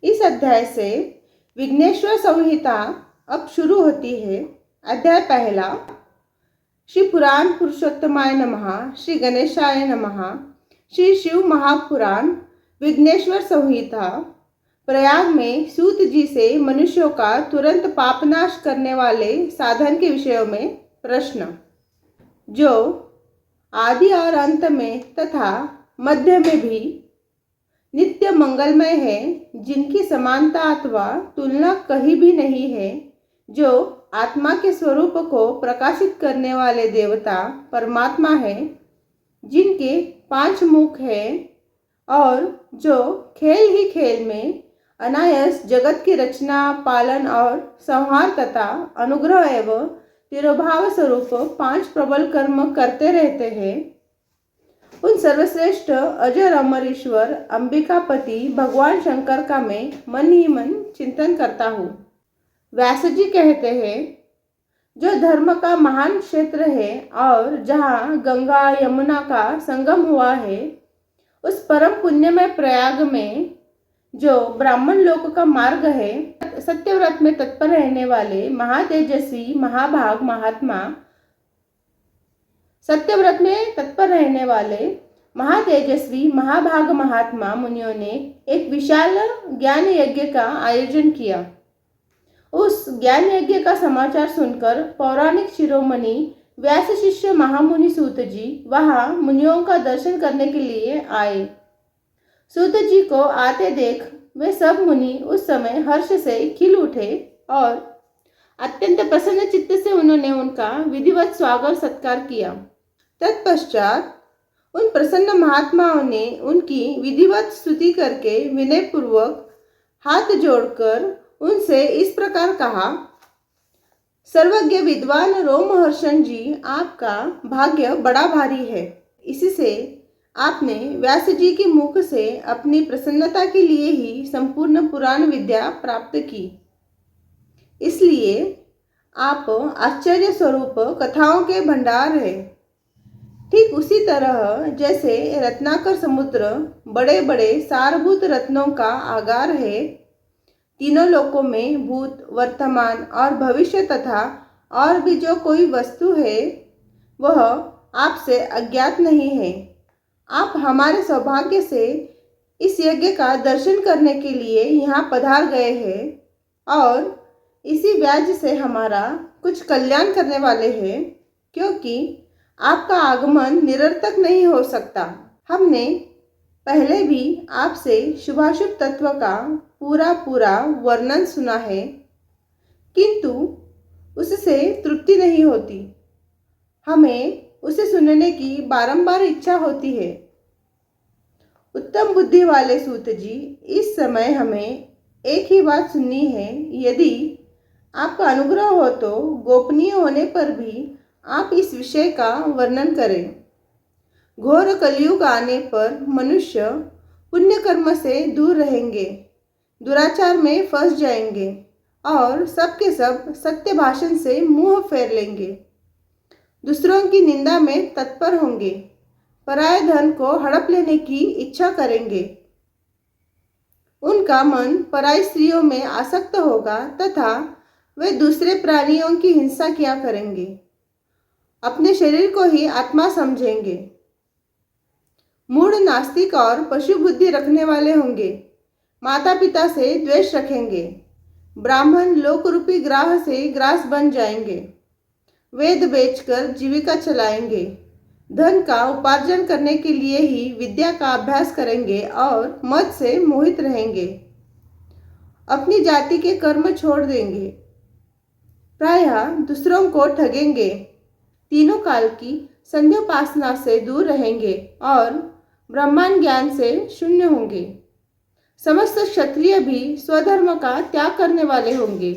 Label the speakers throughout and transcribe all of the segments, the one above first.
Speaker 1: इस अध्याय से विघ्नेश्वर संहिता अब शुरू होती है। अध्याय पहला। श्री पुराण पुरुषोत्तमाय नमः, श्री गणेशाय नमः। श्री शिव महापुराण विघ्नेश्वर संहिता। प्रयाग में सूत जी से मनुष्यों का तुरंत पापनाश करने वाले साधन के विषयों में प्रश्न। जो आदि और अंत में तथा मध्य में भी नित्य मंगलमय है, जिनकी समानता अथवा तुलना कहीं भी नहीं है, जो आत्मा के स्वरूप को प्रकाशित करने वाले देवता परमात्मा है, जिनके 5 मुख हैं और जो खेल ही खेल में अनायास जगत की रचना, पालन और संहार तथा अनुग्रह एवं तिरोभाव स्वरूप 5 प्रबल कर्म करते रहते हैं, उन सर्वश्रेष्ठ अजर अमर ईश्वर अंबिकापति भगवान शंकर का मैं मन ही मन चिंतन करता हूँ। व्यास जी कहते हैं, जो धर्म का महान क्षेत्र है और जहाँ गंगा यमुना का संगम हुआ है, उस परम पुण्यमय प्रयाग में जो ब्राह्मण लोक का मार्ग है, सत्यव्रत में तत्पर रहने वाले महातेजस्वी महाभाग महात्मा, सत्यव्रत में तत्पर रहने वाले महातेजस्वी महाभाग महात्मा मुनियों ने एक विशाल ज्ञान यज्ञ का आयोजन किया। उस ज्ञान यज्ञ का समाचार सुनकर पौराणिक शिरोमणि व्यास शिष्य महामुनि सूत जी वहां मुनियों का दर्शन करने के लिए आए। सूत जी को आते देख वे सब मुनि उस समय हर्ष से खिल उठे और अत्यंत प्रसन्न चित्त से उन्होंने उनका विधिवत स्वागत सत्कार किया। तत्पश्चात उन प्रसन्न महात्माओं ने उनकी विधिवत स्तुति करके विनय पूर्वक हाथ जोड़कर उनसे इस प्रकार कहा। सर्वज्ञ विद्वान रोमहर्षण जी, आपका भाग्य बड़ा भारी है। इससे आपने व्यास जी के मुख से अपनी प्रसन्नता के लिए ही संपूर्ण पुराण विद्या प्राप्त की। इसलिए आप आश्चर्य स्वरूप कथाओं के भंडार है। ठीक उसी तरह जैसे रत्नाकर समुद्र बड़े बड़े सारभूत रत्नों का आगार है, तीनों लोकों में भूत, वर्तमान और भविष्य तथा और भी जो कोई वस्तु है, वह आपसे अज्ञात नहीं है। आप हमारे सौभाग्य से इस यज्ञ का दर्शन करने के लिए यहाँ पधार गए हैं और इसी व्याज से हमारा कुछ कल्याण करने वाले हैं, क्योंकि आपका आगमन निरर्थक नहीं हो सकता। हमने पहले भी आपसे शुभाशुभ तत्व का पूरा वर्णन सुना है, किंतु उससे तृप्ति नहीं होती। हमें उसे सुनने की बारंबार इच्छा होती है। उत्तम बुद्धि वाले सूत जी, इस समय हमें एक ही बात सुननी है। यदि आपका अनुग्रह हो तो गोपनीय होने पर भी आप इस विषय का वर्णन करें। घोर कलयुग आने पर मनुष्य पुण्य कर्म से दूर रहेंगे, दुराचार में फंस जाएंगे और सबके सब सत्य भाषण से मुंह फेर लेंगे, दूसरों की निंदा में तत्पर होंगे, पराये धन को हड़प लेने की इच्छा करेंगे। उनका मन पराई स्त्रियों में आसक्त होगा तथा वे दूसरे प्राणियों की हिंसा किया करेंगे, अपने शरीर को ही आत्मा समझेंगे। मूढ़ नास्तिक और पशु बुद्धि रखने वाले होंगे, माता पिता से द्वेष रखेंगे, ब्राह्मण लोक रूपी ग्राह से ग्रास बन जाएंगे, वेद बेचकर जीविका चलाएंगे, धन का उपार्जन करने के लिए ही विद्या का अभ्यास करेंगे और मद से मोहित रहेंगे, अपनी जाति के कर्म छोड़ देंगे, प्रायः दूसरों को ठगेंगे, तीनों काल की संध्योपासना से दूर रहेंगे और ब्रह्मांड ज्ञान से शून्य होंगे। समस्त क्षत्रिय भी स्वधर्म का त्याग करने वाले होंगे,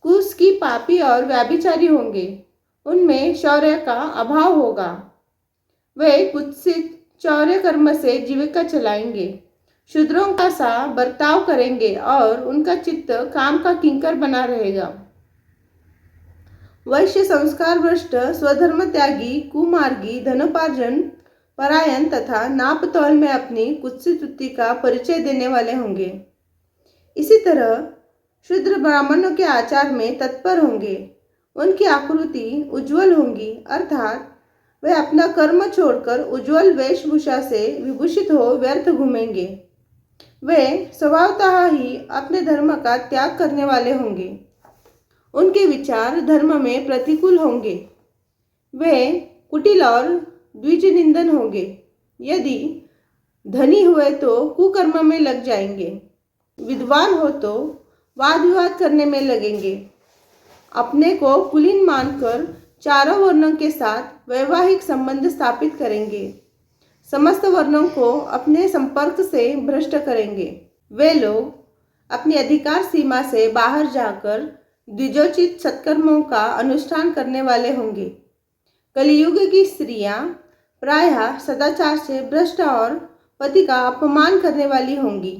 Speaker 1: कुश की पापी और व्याभिचारी होंगे, उनमें शौर्य का अभाव होगा, वे कुत्सित चौर्य कर्म से जीविका चलाएंगे, शूद्रों का सा बर्ताव करेंगे और उनका चित्त काम का किंकर बना रहेगा। वैश्य संस्कार भ्रष्ट, स्वधर्म त्यागी, कुमार्गी, धनोपार्जन परायण तथा नाप तौल में अपनी कुत्सित वृत्ति का परिचय देने वाले होंगे। इसी तरह शूद्र ब्राह्मणों के आचार में तत्पर होंगे। उनकी आकृति उज्जवल होंगी, अर्थात वे अपना कर्म छोड़कर उज्जवल वेशभूषा से विभूषित हो व्यर्थ घूमेंगे। वे स्वभावतः ही अपने धर्म का त्याग करने वाले होंगे। उनके विचार धर्म में प्रतिकूल होंगे। वे कुटिल और द्विजनिंदन होंगे। यदि धनी हुए तो कुकर्म में लग जाएंगे, विद्वान हो तो वाद विवाद करने में लगेंगे। अपने को कुलीन मानकर चारों वर्णों के साथ वैवाहिक संबंध स्थापित करेंगे। समस्त वर्णों को अपने संपर्क से भ्रष्ट करेंगे। वे लोग अपनी अधिकार सीमा से बाहर जाकर द्विजोचित सत्कर्मों का अनुष्ठान करने वाले होंगे। कलियुग की स्त्रियां प्रायः सदाचार से भ्रष्ट और पति का अपमान करने वाली होंगी।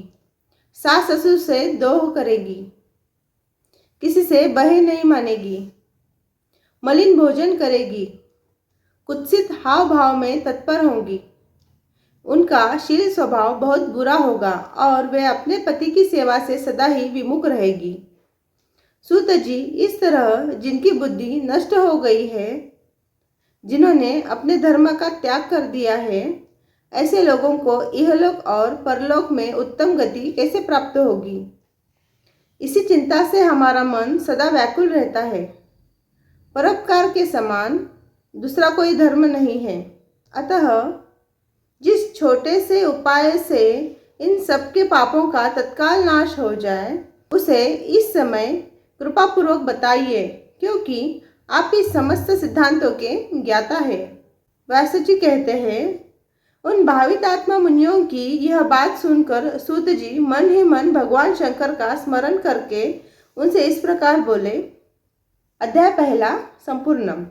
Speaker 1: सास ससुर से द्रोह करेगी, किसी से बहे नहीं मानेगी, मलिन भोजन करेगी, कुत्सित हाव भाव में तत्पर होंगी। उनका शील स्वभाव बहुत बुरा होगा और वे अपने पति की सेवा से सदा ही विमुख रहेगी। सूत जी, इस तरह जिनकी बुद्धि नष्ट हो गई है, जिन्होंने अपने धर्म का त्याग कर दिया है, ऐसे लोगों को इहलोक और परलोक में उत्तम गति कैसे प्राप्त होगी? इसी चिंता से हमारा मन सदा व्याकुल रहता है। परोपकार के समान दूसरा कोई धर्म नहीं है। अतः जिस छोटे से उपाय से इन सबके पापों का तत्काल नाश हो जाए, उसे इस समय कृपापूर्वक बताइए, क्योंकि आप इस समस्त सिद्धांतों के ज्ञाता है। व्यास जी कहते हैं, उन भावित आत्मा मुनियों की यह बात सुनकर सूत जी मन ही मन भगवान शंकर का स्मरण करके उनसे इस प्रकार बोले। अध्याय 1 संपूर्णम।